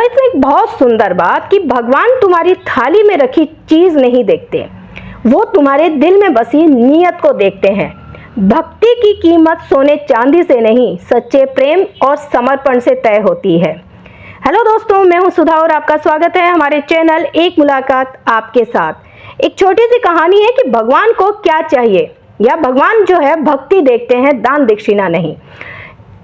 इसमें एक बहुत सुंदर बात कि भगवान तुम्हारी थाली में रखी चीज नहीं देखते, वो तुम्हारे दिल में बसी नीयत को देखते हैं। भक्ति की कीमत सोने चांदी से नहीं, सच्चे प्रेम और समर्पण से तय होती है। हेलो दोस्तों, मैं हूं सुधा और आपका स्वागत है हमारे चैनल एक मुलाकात आपके साथ। एक छोटी सी कहानी है कि भगवान को क्या चाहिए, या भगवान जो है भक्ति देखते हैं, दान दक्षिणा नहीं।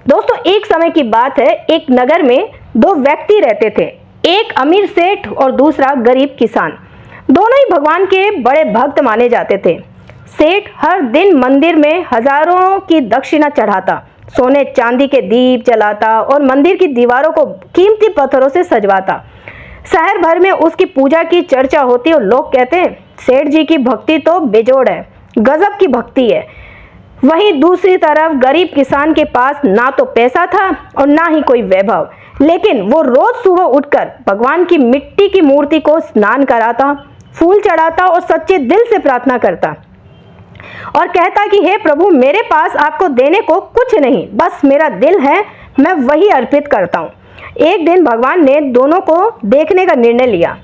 दोस्तों, एक समय की बात है, एक नगर में दो व्यक्ति रहते थे, एक अमीर सेठ और दूसरा गरीब किसान। दोनों ही भगवान के बड़े भक्त माने जाते थे। सेठ हर दिन मंदिर में हजारों की दक्षिणा चढ़ाता, सोने चांदी के दीप जलाता और मंदिर की दीवारों को कीमती पत्थरों से सजवाता। शहर भर में उसकी पूजा की चर्चा होती और लोग कहते हैं, सेठ जी की भक्ति तो बेजोड़ है, गजब की भक्ति है। वहीं दूसरी तरफ गरीब किसान के पास ना तो पैसा था और ना ही कोई वैभव, लेकिन वो रोज सुबह उठकर भगवान की मिट्टी की मूर्ति को स्नान कराता, फूल चढ़ाता और सच्चे दिल से प्रार्थना करता और कहता कि हे प्रभु, मेरे पास आपको देने को कुछ नहीं, बस मेरा दिल है, मैं वही अर्पित करता हूँ। एक दिन भगवान ने दोनों को देखने का निर्णय लिया,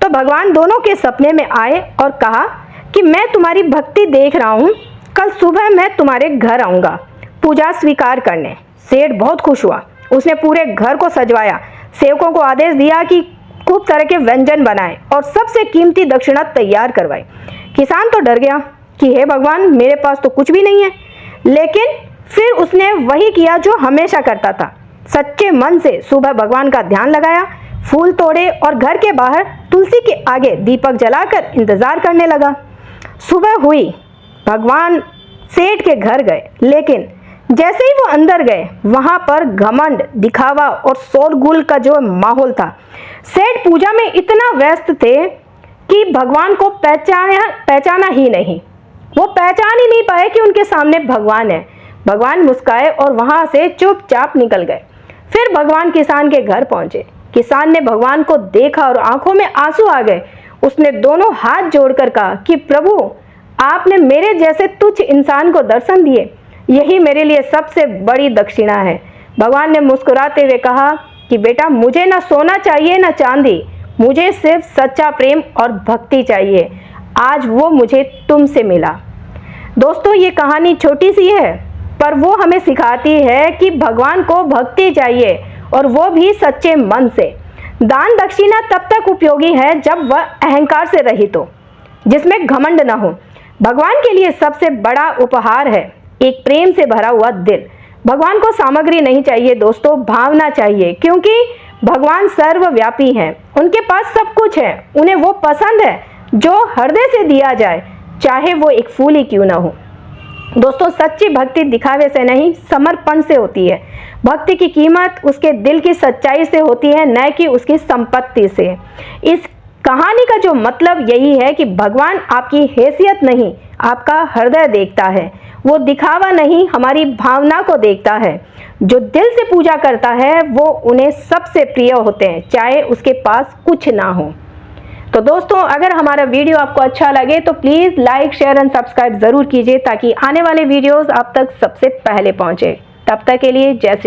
तो भगवान दोनों के सपने में आए और कहा कि मैं तुम्हारी भक्ति देख रहा हूँ, कल सुबह मैं तुम्हारे घर आऊँगा पूजा स्वीकार करने। सेठ बहुत खुश हुआ, उसने पूरे घर को सजवाया, सेवकों को आदेश दिया कि खूब तरह के व्यंजन बनाए और सबसे कीमती दक्षिणा तैयार करवाए। किसान तो डर गया कि हे भगवान, मेरे पास तो कुछ भी नहीं है, लेकिन फिर उसने वही किया जो हमेशा करता था। सच्चे मन से सुबह भगवान का ध्यान लगाया, फूल तोड़े और घर के बाहर तुलसी के आगे दीपक जलाकर इंतजार करने लगा। सुबह हुई, भगवान सेठ के घर गए, लेकिन जैसे ही वो अंदर गए, वहां पर घमंड, दिखावा और शोरगुल का जो माहौल था। सेठ पूजा में इतना व्यस्त थे कि भगवान को पहचाना ही नहीं। वो पहचान ही नहीं पाए कि उनके सामने भगवान है। भगवान मुस्काए और वहां से चुपचाप निकल गए। फिर भगवान किसान के घर पहुंचे। किसान ने भगवान को देखा और आंखों में आंसू आ गए। उसने दोनों हाथ जोड़कर कहा कि प्रभु, आपने मेरे जैसे तुच्छ इंसान को दर्शन दिए, यही मेरे लिए सबसे बड़ी दक्षिणा है। भगवान ने मुस्कुराते हुए कहा कि बेटा, मुझे ना सोना चाहिए ना चांदी, मुझे सिर्फ सच्चा प्रेम और भक्ति चाहिए। आज वो मुझे तुमसे मिला। दोस्तों, ये कहानी छोटी सी है, पर वो हमें सिखाती है कि भगवान को भक्ति चाहिए, और वो भी सच्चे मन से। दान दक्षिणा तब तक उपयोगी है जब वह अहंकार से रहित हो, जिसमें घमंड ना हो। भगवान के लिए सबसे बड़ा उपहार है एक प्रेम से भरा हुआ दिल। भगवान को सामग्री नहीं चाहिए दोस्तों, भावना चाहिए, क्योंकि भगवान सर्वव्यापी हैं। उनके पास सब कुछ है। उन्हें वो पसंद है जो हृदय से दिया जाए, चाहे वो एक फूल ही क्यों ना हो। दोस्तों, सच्ची भक्ति दिखावे से नहीं, समर्पण से होती है। भक्ति की कीमत उसके दिल की सच्चाई से होती है, न कि उसकी संपत्ति से। इस कहानी का जो मतलब यही है कि भगवान आपकी हैसियत नहीं, आपका हृदय देखता है। वो दिखावा नहीं, हमारी भावना को देखता है। जो दिल से पूजा करता है वो उन्हें सबसे प्रिय होते हैं, चाहे उसके पास कुछ ना हो। तो दोस्तों, अगर हमारा वीडियो आपको अच्छा लगे तो please like, share and subscribe ज़रूर कीजिए, ताकि आने वाले वीडियोस आप तक सबसे पहले पहुंचे। तब तक के लिए जय श्री